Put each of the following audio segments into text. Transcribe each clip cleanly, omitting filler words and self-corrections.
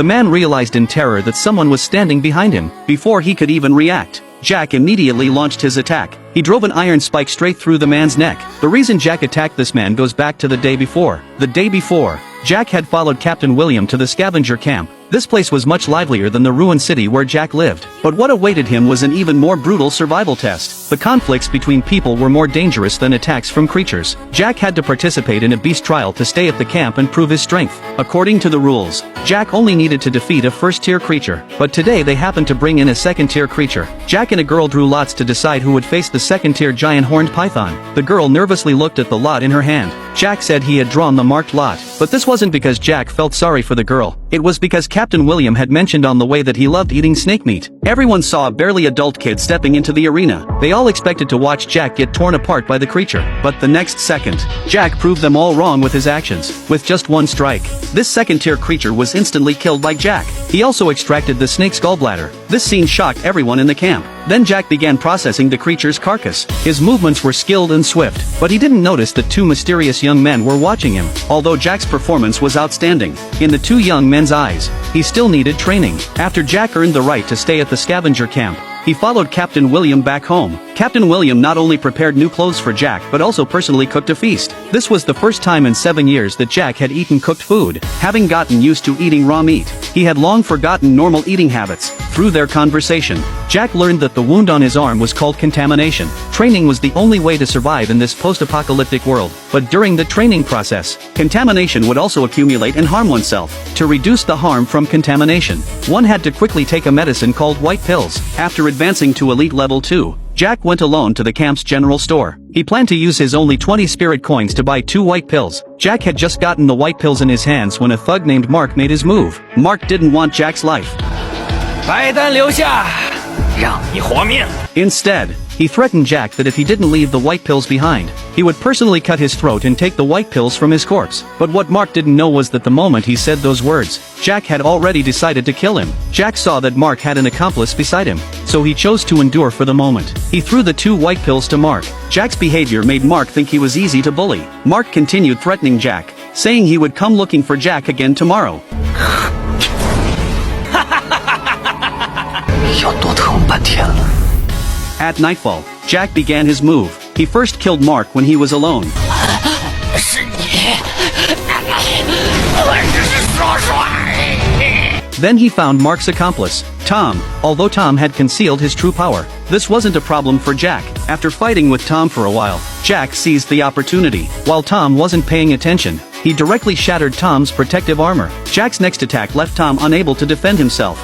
The man realized in terror that someone was standing behind him. Before he could even react, Jack immediately launched his attack. He drove an iron spike straight through the man's neck. The reason Jack attacked this man goes back to the day before. The day before, Jack had followed Captain William to the scavenger camp. This place was much livelier than the ruined city where Jack lived. But what awaited him was an even more brutal survival test. The conflicts between people were more dangerous than attacks from creatures. Jack had to participate in a beast trial to stay at the camp and prove his strength. According to the rules, Jack only needed to defeat a first-tier creature. But today they happened to bring in a second-tier creature. Jack and a girl drew lots to decide who would face the second-tier giant horned python. The girl nervously looked at the lot in her hand. Jack said he had drawn the marked lot. But this wasn't because Jack felt sorry for the girl. It was because Captain William had mentioned on the way that he loved eating snake meat. Everyone saw a barely adult kid stepping into the arena. They all expected to watch Jack get torn apart by the creature. But the next second, Jack proved them all wrong with his actions. With just one strike, this second-tier creature was instantly killed by Jack. He also extracted the snake's gallbladder. This scene shocked everyone in the camp. Then Jack began processing the creature's carcass. His movements were skilled and swift, but he didn't notice that two mysterious young men were watching him. Although Jack's performance was outstanding, in the two young men's eyes, he still needed training. After Jack earned the right to stay at the scavenger camp, he followed Captain William back home. Captain William not only prepared new clothes for Jack but also personally cooked a feast. This was the first time in 7 years that Jack had eaten cooked food. Having gotten used to eating raw meat, he had long forgotten normal eating habits. Through their conversation, Jack learned that the wound on his arm was called contamination. Training was the only way to survive in this post-apocalyptic world. But during the training process, contamination would also accumulate and harm oneself. To reduce the harm from contamination, one had to quickly take a medicine called white pills. After advancing to elite level 2, Jack went alone to the camp's general store. He planned to use his only 20 spirit coins to buy 2 white pills. Jack had just gotten the white pills in his hands when a thug named Mark made his move. Mark didn't want Jack's life. Instead, he threatened Jack that if he didn't leave the white pills behind, he would personally cut his throat and take the white pills from his corpse. But what Mark didn't know was that the moment he said those words, Jack had already decided to kill him. Jack saw that Mark had an accomplice beside him, so he chose to endure for the moment. He threw the 2 white pills to Mark. Jack's behavior made Mark think he was easy to bully. Mark continued threatening Jack, saying he would come looking for Jack again tomorrow. At nightfall, Jack began his move. He first killed Mark when he was alone. Then he found Mark's accomplice, Tom. Although Tom had concealed his true power, this wasn't a problem for Jack. After fighting with Tom for a while, Jack seized the opportunity. While Tom wasn't paying attention, he directly shattered Tom's protective armor. Jack's next attack left Tom unable to defend himself.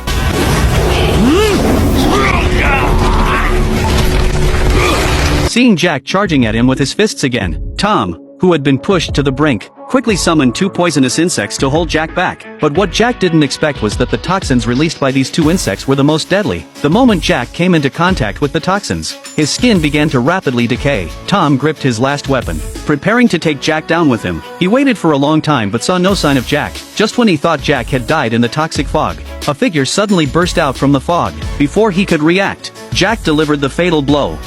Seeing Jack charging at him with his fists again, Tom, who had been pushed to the brink, quickly summoned 2 poisonous insects to hold Jack back. But what Jack didn't expect was that the toxins released by these 2 insects were the most deadly. The moment Jack came into contact with the toxins, his skin began to rapidly decay. Tom gripped his last weapon, preparing to take Jack down with him. He waited for a long time but saw no sign of Jack. Just when he thought Jack had died in the toxic fog, a figure suddenly burst out from the fog. Before he could react, Jack delivered the fatal blow.